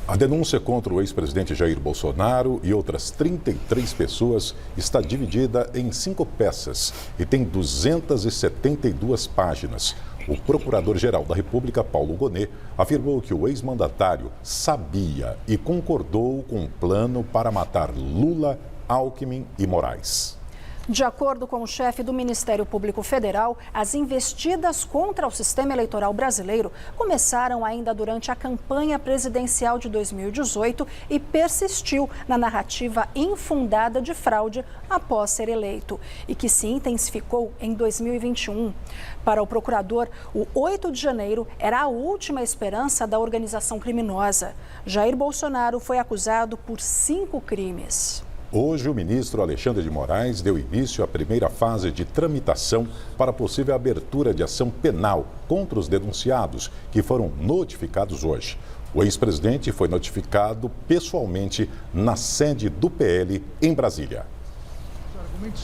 A denúncia contra o ex-presidente Jair Bolsonaro e outras 33 pessoas está dividida em 5 peças e tem 272 páginas. O Procurador-Geral da República, Paulo Gonet, afirmou que o ex-mandatário sabia e concordou com um plano para matar Lula, Alckmin e Moraes. De acordo com o chefe do Ministério Público Federal, as investidas contra o sistema eleitoral brasileiro começaram ainda durante a campanha presidencial de 2018 e persistiu na narrativa infundada de fraude após ser eleito e que se intensificou em 2021. Para o procurador, o 8 de janeiro era a última esperança da organização criminosa. Jair Bolsonaro foi acusado por 5 crimes. Hoje, o ministro Alexandre de Moraes deu início à primeira fase de tramitação para a possível abertura de ação penal contra os denunciados, que foram notificados hoje. O ex-presidente foi notificado pessoalmente na sede do PL em Brasília.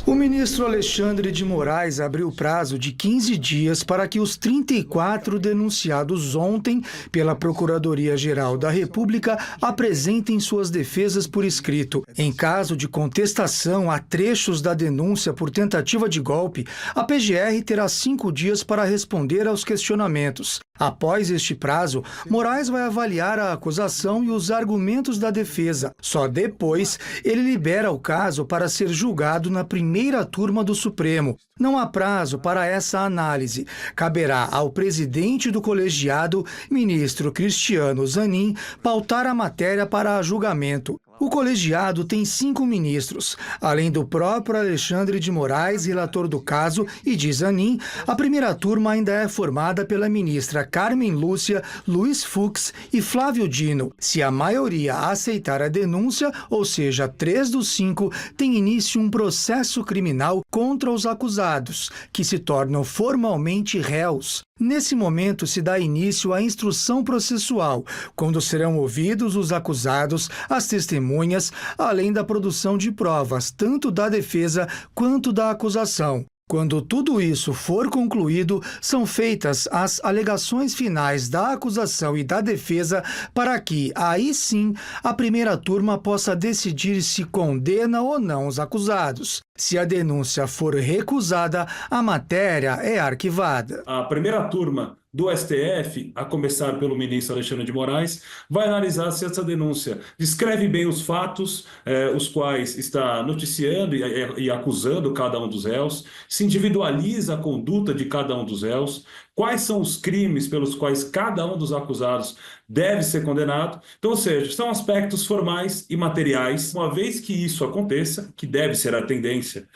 O ministro Alexandre de Moraes abriu prazo de 15 dias para que os 34 denunciados ontem pela Procuradoria-Geral da República apresentem suas defesas por escrito. Em caso de contestação a trechos da denúncia por tentativa de golpe, a PGR terá 5 dias para responder aos questionamentos. Após este prazo, Moraes vai avaliar a acusação e os argumentos da defesa. Só depois ele libera o caso para ser julgado na primeira turma do Supremo. Não há prazo para essa análise. Caberá ao presidente do colegiado, ministro Cristiano Zanin, pautar a matéria para julgamento. O colegiado tem 5 ministros. Além do próprio Alexandre de Moraes, relator do caso, e de Zanin, a primeira turma ainda é formada pela ministra Carmen Lúcia, Luiz Fux e Flávio Dino. Se a maioria aceitar a denúncia, ou seja, 3 dos 5, tem início um processo criminal contra os acusados, que se tornam formalmente réus. Nesse momento se dá início à instrução processual, quando serão ouvidos os acusados, as testemunhas, além da produção de provas, tanto da defesa quanto da acusação. Quando tudo isso for concluído, são feitas as alegações finais da acusação e da defesa para que, aí sim, a primeira turma possa decidir se condena ou não os acusados. Se a denúncia for recusada, a matéria é arquivada. A primeira turma do STF, a começar pelo ministro Alexandre de Moraes, vai analisar se essa denúncia descreve bem os fatos, os quais está noticiando e acusando cada um dos réus, se individualiza a conduta de cada um dos réus, quais são os crimes pelos quais cada um dos acusados deve ser condenado. Então, ou seja, são aspectos formais e materiais. Uma vez que isso aconteça, que deve ser a tendência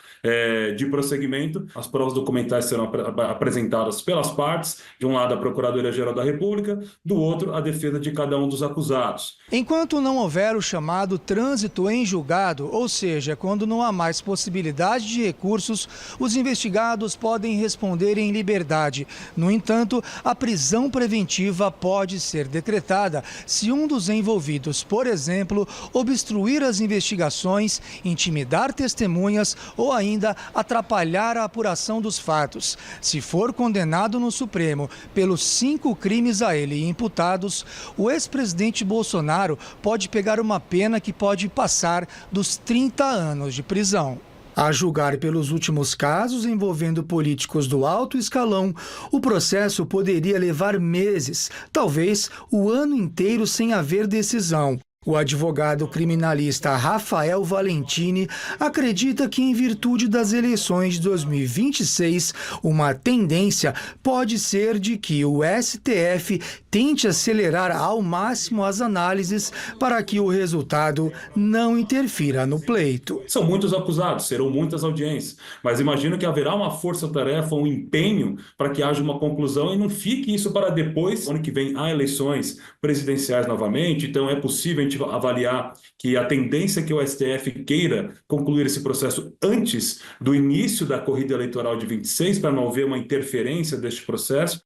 de prosseguimento, as provas documentais serão apresentadas pelas partes, de um lado a Procuradoria-Geral da República, do outro a defesa de cada um dos acusados. Enquanto não houver o chamado trânsito em julgado, ou seja, quando não há mais possibilidade de recursos, os investigados podem responder em liberdade. No entanto, a prisão preventiva pode ser decretada se um dos envolvidos, por exemplo, obstruir as investigações, intimidar testemunhas ou ainda atrapalhar a apuração dos fatos. Se for condenado no Supremo pelos 5 crimes a ele imputados, o ex-presidente Bolsonaro pode pegar uma pena que pode passar dos 30 anos de prisão. A julgar pelos últimos casos envolvendo políticos do alto escalão, o processo poderia levar meses, talvez o ano inteiro sem haver decisão. O advogado criminalista Rafael Valentini acredita que, em virtude das eleições de 2026, uma tendência pode ser de que o STF tente acelerar ao máximo as análises para que o resultado não interfira no pleito. São muitos acusados, serão muitas audiências, mas imagino que haverá uma força-tarefa, um empenho para que haja uma conclusão e não fique isso para depois. Ano que vem há eleições presidenciais novamente, então é possível a gente avaliar que a tendência é que o STF queira concluir esse processo antes do início da corrida eleitoral de 26, para não haver uma interferência deste processo.